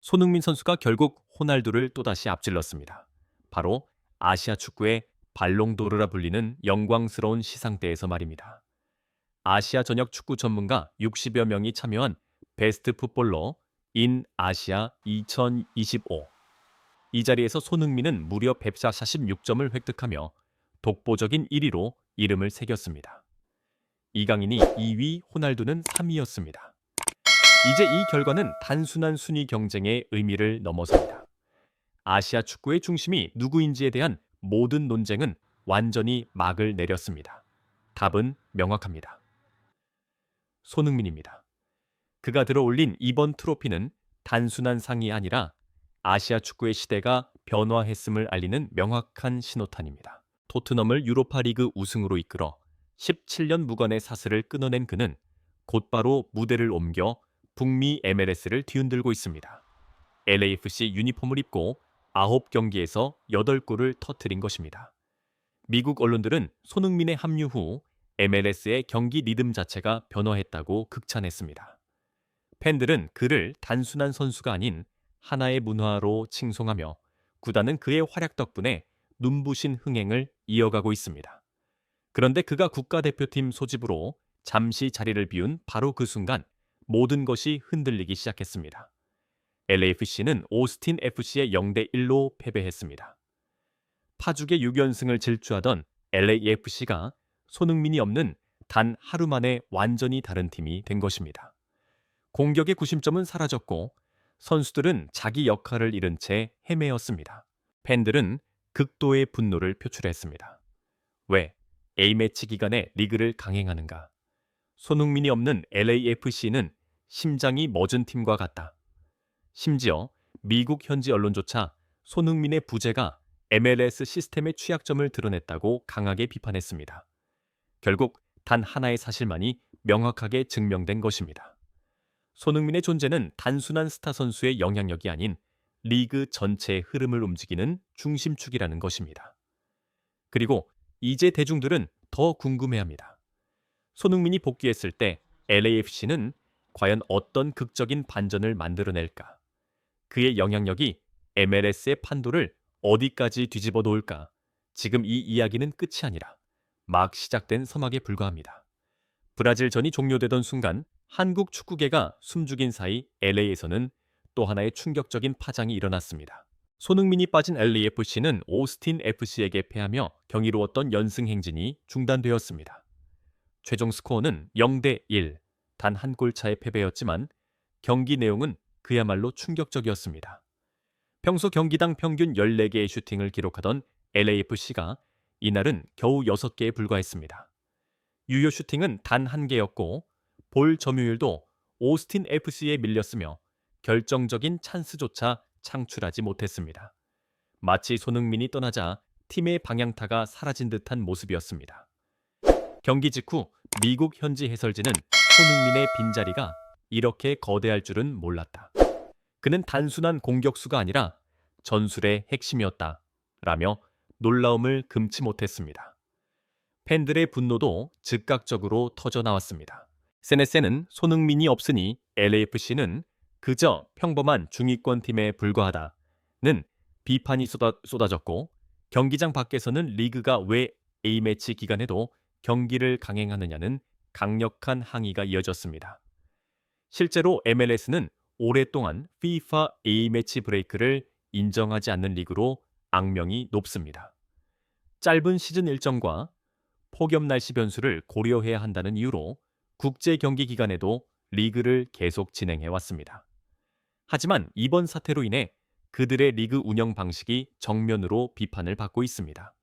손흥민 선수가 결국 호날두를 또다시 앞질렀습니다. 바로 아시아 축구의 발롱도르라 불리는 영광스러운 시상대에서 말입니다. 아시아 전역 축구 전문가 60여 명이 참여한 베스트 풋볼러 인 아시아 2025. 이 자리에서 손흥민은 무려 146점을 획득하며 독보적인 1위로 이름을 새겼습니다. 이강인이 2위, 호날두는 3위였습니다. 이제 이 결과는 단순한 순위 경쟁의 의미를 넘어섭니다. 아시아 축구의 중심이 누구인지에 대한 모든 논쟁은 완전히 막을 내렸습니다. 답은 명확합니다. 손흥민입니다. 그가 들어올린 이번 트로피는 단순한 상이 아니라 아시아 축구의 시대가 변화했음을 알리는 명확한 신호탄입니다. 토트넘을 유로파리그 우승으로 이끌어 17년 무관의 사슬을 끊어낸 그는 곧바로 무대를 옮겨 북미 MLS를 뒤흔들고 있습니다. LAFC 유니폼을 입고 9경기에서 8골을 터뜨린 것입니다. 미국 언론들은 손흥민의 합류 후 MLS의 경기 리듬 자체가 변화했다고 극찬했습니다. 팬들은 그를 단순한 선수가 아닌 하나의 문화로 칭송하며 구단은 그의 활약 덕분에 눈부신 흥행을 이어가고 있습니다. 그런데 그가 국가대표팀 소집으로 잠시 자리를 비운 바로 그 순간 모든 것이 흔들리기 시작했습니다. LAFC는 오스틴 FC에 0대1로 패배했습니다. 파죽의 6연승을 질주하던 LAFC가 손흥민이 없는 단 하루 만에 완전히 다른 팀이 된 것입니다. 공격의 구심점은 사라졌고 선수들은 자기 역할을 잃은 채 헤매었습니다. 팬들은 극도의 분노를 표출했습니다. 왜 A매치 기간에 리그를 강행하는가? 손흥민이 없는 LAFC는 심장이 멎은 팀과 같다. 심지어 미국 현지 언론조차 손흥민의 부재가 MLS 시스템의 취약점을 드러냈다고 강하게 비판했습니다. 결국 단 하나의 사실만이 명확하게 증명된 것입니다. 손흥민의 존재는 단순한 스타 선수의 영향력이 아닌 리그 전체의 흐름을 움직이는 중심축이라는 것입니다. 그리고 이제 대중들은 더 궁금해합니다. 손흥민이 복귀했을 때 LAFC는 과연 어떤 극적인 반전을 만들어낼까? 그의 영향력이 MLS의 판도를 어디까지 뒤집어 놓을까? 지금 이 이야기는 끝이 아니라 막 시작된 서막에 불과합니다. 브라질전이 종료되던 순간 한국 축구계가 숨죽인 사이 LA에서는 또 하나의 충격적인 파장이 일어났습니다. 손흥민이 빠진 LAFC는 오스틴 FC에게 패하며 경이로웠던 연승 행진이 중단되었습니다. 최종 스코어는 0대1, 단 한 골 차의 패배였지만 경기 내용은 그야말로 충격적이었습니다. 평소 경기당 평균 14개의 슈팅을 기록하던 LAFC가 이날은 겨우 6개에 불과했습니다. 유효 슈팅은 단 1개였고 볼 점유율도 오스틴 FC에 밀렸으며 결정적인 찬스조차 창출하지 못했습니다. 마치 손흥민이 떠나자 팀의 방향타가 사라진 듯한 모습이었습니다. 경기 직후 미국 현지 해설진은 손흥민의 빈자리가 이렇게 거대할 줄은 몰랐다. 그는 단순한 공격수가 아니라 전술의 핵심이었다. 라며 놀라움을 금치 못했습니다. 팬들의 분노도 즉각적으로 터져나왔습니다. SNS에는 손흥민이 없으니 LAFC는 그저 평범한 중위권 팀에 불과하다는 비판이 쏟아졌고 경기장 밖에서는 리그가 왜 A매치 기간에도 경기를 강행하느냐는 강력한 항의가 이어졌습니다. 실제로 MLS는 오랫동안 FIFA A매치 브레이크를 인정하지 않는 리그로 악명이 높습니다. 짧은 시즌 일정과 폭염 날씨 변수를 고려해야 한다는 이유로 국제 경기 기간에도 리그를 계속 진행해 왔습니다. 하지만 이번 사태로 인해 그들의 리그 운영 방식이 정면으로 비판을 받고 있습니다.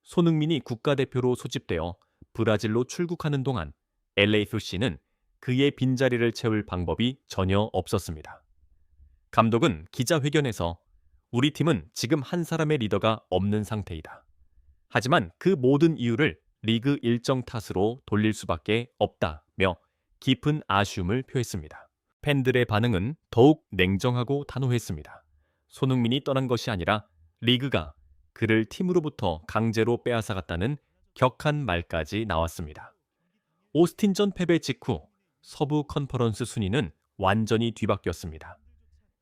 손흥민이 국가대표로 소집되어 브라질로 출국하는 동안 LAFC는 그의 빈자리를 채울 방법이 전혀 없었습니다. 감독은 기자회견에서 우리 팀은 지금 한 사람의 리더가 없는 상태이다. 하지만 그 모든 이유를 리그 일정 탓으로 돌릴 수밖에 없다며 깊은 아쉬움을 표했습니다. 팬들의 반응은 더욱 냉정하고 단호했습니다. 손흥민이 떠난 것이 아니라 리그가 그를 팀으로부터 강제로 빼앗아갔다는 격한 말까지 나왔습니다. 오스틴전 패배 직후 서부 컨퍼런스 순위는 완전히 뒤바뀌었습니다.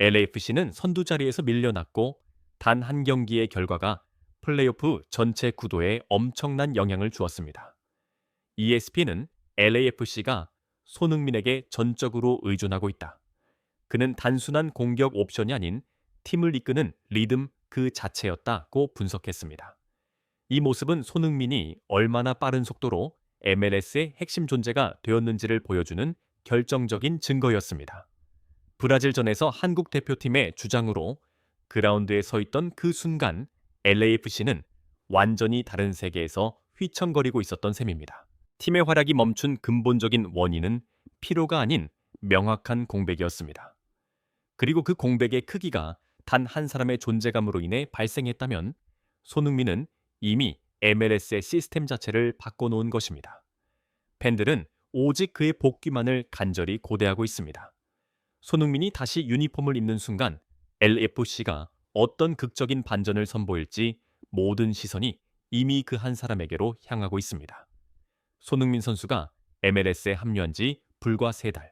LAFC는 선두 자리에서 밀려났고 단 한 경기의 결과가 플레이오프 전체 구도에 엄청난 영향을 주었습니다. ESPN은 LAFC가 손흥민에게 전적으로 의존하고 있다. 그는 단순한 공격 옵션이 아닌 팀을 이끄는 리듬 그 자체였다고 분석했습니다. 이 모습은 손흥민이 얼마나 빠른 속도로 MLS의 핵심 존재가 되었는지를 보여주는 결정적인 증거였습니다. 브라질전에서 한국 대표팀의 주장으로 그라운드에 서 있던 그 순간 LAFC는 완전히 다른 세계에서 휘청거리고 있었던 셈입니다. 팀의 활약이 멈춘 근본적인 원인은 피로가 아닌 명확한 공백이었습니다. 그리고 그 공백의 크기가 단 한 사람의 존재감으로 인해 발생했다면 손흥민은 이미 MLS의 시스템 자체를 바꿔놓은 것입니다. 팬들은 오직 그의 복귀만을 간절히 고대하고 있습니다. 손흥민이 다시 유니폼을 입는 순간 LFC가 어떤 극적인 반전을 선보일지 모든 시선이 이미 그 한 사람에게로 향하고 있습니다. 손흥민 선수가 MLS에 합류한 지 불과 3달.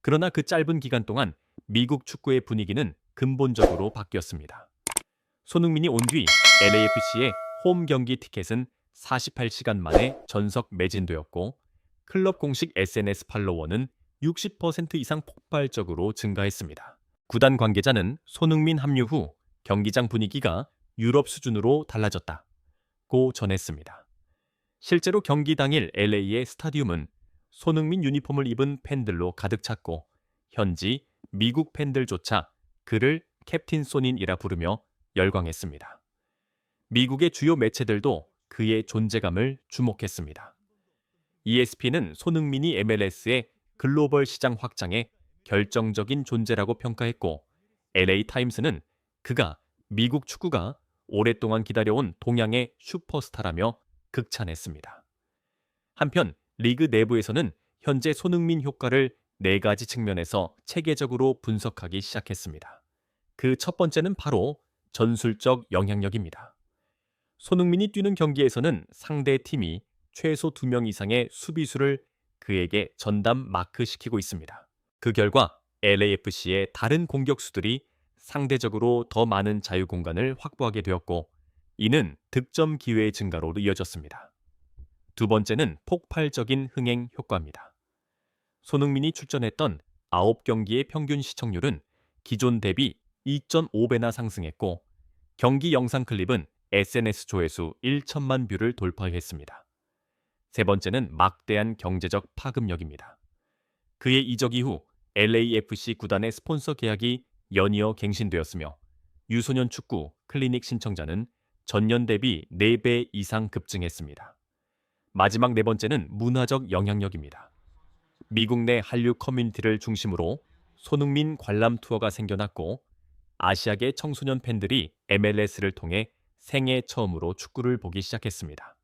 그러나 그 짧은 기간 동안 미국 축구의 분위기는 근본적으로 바뀌었습니다. 손흥민이 온 뒤 LAFC의 홈 경기 티켓은 48시간 만에 전석 매진되었고 클럽 공식 SNS 팔로워는 60% 이상 폭발적으로 증가했습니다. 구단 관계자는 손흥민 합류 후 경기장 분위기가 유럽 수준으로 달라졌다고 전했습니다. 실제로 경기 당일 LA의 스타디움은 손흥민 유니폼을 입은 팬들로 가득 찼고 현지 미국 팬들조차 그를 캡틴 소닌이라 부르며 열광했습니다. 미국의 주요 매체들도 그의 존재감을 주목했습니다. ESPN은 손흥민이 MLS의 글로벌 시장 확장에 결정적인 존재라고 평가했고 LA타임스는 그가 미국 축구가 오랫동안 기다려온 동양의 슈퍼스타라며 극찬했습니다. 한편 리그 내부에서는 현재 손흥민 효과를 4가지 측면에서 체계적으로 분석하기 시작했습니다. 그 첫 번째는 바로 전술적 영향력입니다. 손흥민이 뛰는 경기에서는 상대 팀이 최소 2명 이상의 수비수를 그에게 전담 마크시키고 있습니다. 그 결과 LAFC의 다른 공격수들이 상대적으로 더 많은 자유 공간을 확보하게 되었고 이는 득점 기회의 증가로 이어졌습니다. 두 번째는 폭발적인 흥행 효과입니다. 손흥민이 출전했던 9경기의 평균 시청률은 기존 대비 2.5배나 상승했고 경기 영상 클립은 SNS 조회수 1천만 뷰를 돌파했습니다. 세 번째는 막대한 경제적 파급력입니다. 그의 이적 이후 LAFC 구단의 스폰서 계약이 연이어 갱신되었으며 유소년 축구 클리닉 신청자는 전년 대비 4배 이상 급증했습니다. 마지막 네 번째는 문화적 영향력입니다. 미국 내 한류 커뮤니티를 중심으로 손흥민 관람 투어가 생겨났고 아시아계 청소년 팬들이 MLS를 통해 생애 처음으로 축구를 보기 시작했습니다.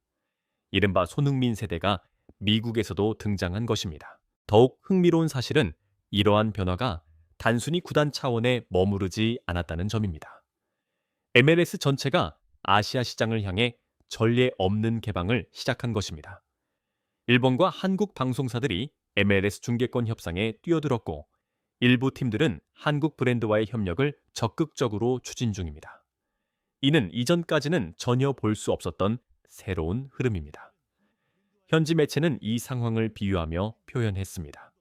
이른바 손흥민 세대가 미국에서도 등장한 것입니다. 더욱 흥미로운 사실은 이러한 변화가 단순히 구단 차원에 머무르지 않았다는 점입니다. MLS 전체가 아시아 시장을 향해 전례 없는 개방을 시작한 것입니다. 일본과 한국 방송사들이 MLS 중계권 협상에 뛰어들었고 일부 팀들은 한국 브랜드와의 협력을 적극적으로 추진 중입니다. 이는 이전까지는 전혀 볼 수 없었던 새로운 흐름입니다. 현지 매체는 이 상황을 비유하며 표현했습니다.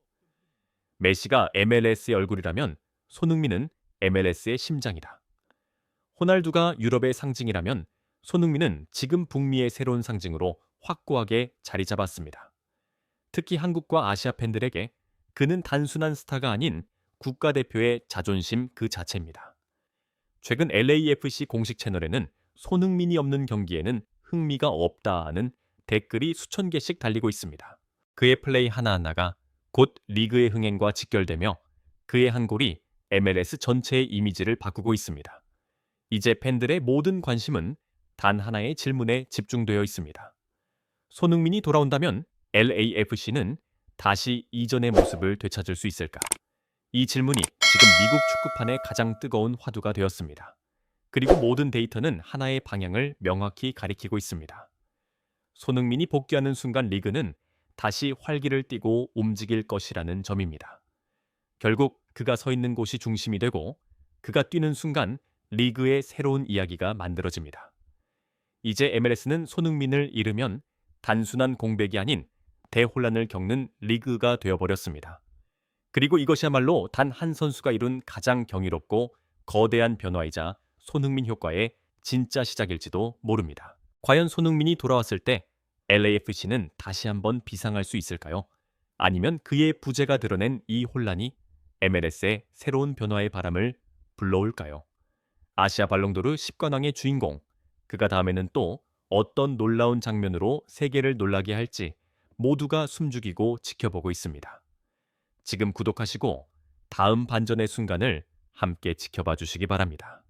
메시가 MLS의 얼굴이라면 손흥민은 MLS의 심장이다. 호날두가 유럽의 상징이라면 손흥민은 지금 북미의 새로운 상징으로 확고하게 자리 잡았습니다. 특히 한국과 아시아 팬들에게 그는 단순한 스타가 아닌 국가대표의 자존심 그 자체입니다. 최근 LAFC 공식 채널에는 손흥민이 없는 경기에는 흥미가 없다는 댓글이 수천 개씩 달리고 있습니다. 그의 플레이 하나하나가 곧 리그의 흥행과 직결되며 그의 한 골이 MLS 전체의 이미지를 바꾸고 있습니다. 이제 팬들의 모든 관심은 단 하나의 질문에 집중되어 있습니다. 손흥민이 돌아온다면 LAFC는 다시 이전의 모습을 되찾을 수 있을까? 이 질문이 지금 미국 축구판의 가장 뜨거운 화두가 되었습니다. 그리고 모든 데이터는 하나의 방향을 명확히 가리키고 있습니다. 손흥민이 복귀하는 순간 리그는 다시 활기를 띠고 움직일 것이라는 점입니다. 결국 그가 서 있는 곳이 중심이 되고 그가 뛰는 순간 리그의 새로운 이야기가 만들어집니다. 이제 MLS는 손흥민을 잃으면 단순한 공백이 아닌 대혼란을 겪는 리그가 되어버렸습니다. 그리고 이것이야말로 단 한 선수가 이룬 가장 경이롭고 거대한 변화이자 손흥민 효과의 진짜 시작일지도 모릅니다. 과연 손흥민이 돌아왔을 때 LAFC는 다시 한번 비상할 수 있을까요? 아니면 그의 부재가 드러낸 이 혼란이 MLS의 새로운 변화의 바람을 불러올까요? 아시아 발롱도르 10관왕의 주인공, 그가 다음에는 또 어떤 놀라운 장면으로 세계를 놀라게 할지 모두가 숨죽이고 지켜보고 있습니다. 지금 구독하시고 다음 반전의 순간을 함께 지켜봐 주시기 바랍니다.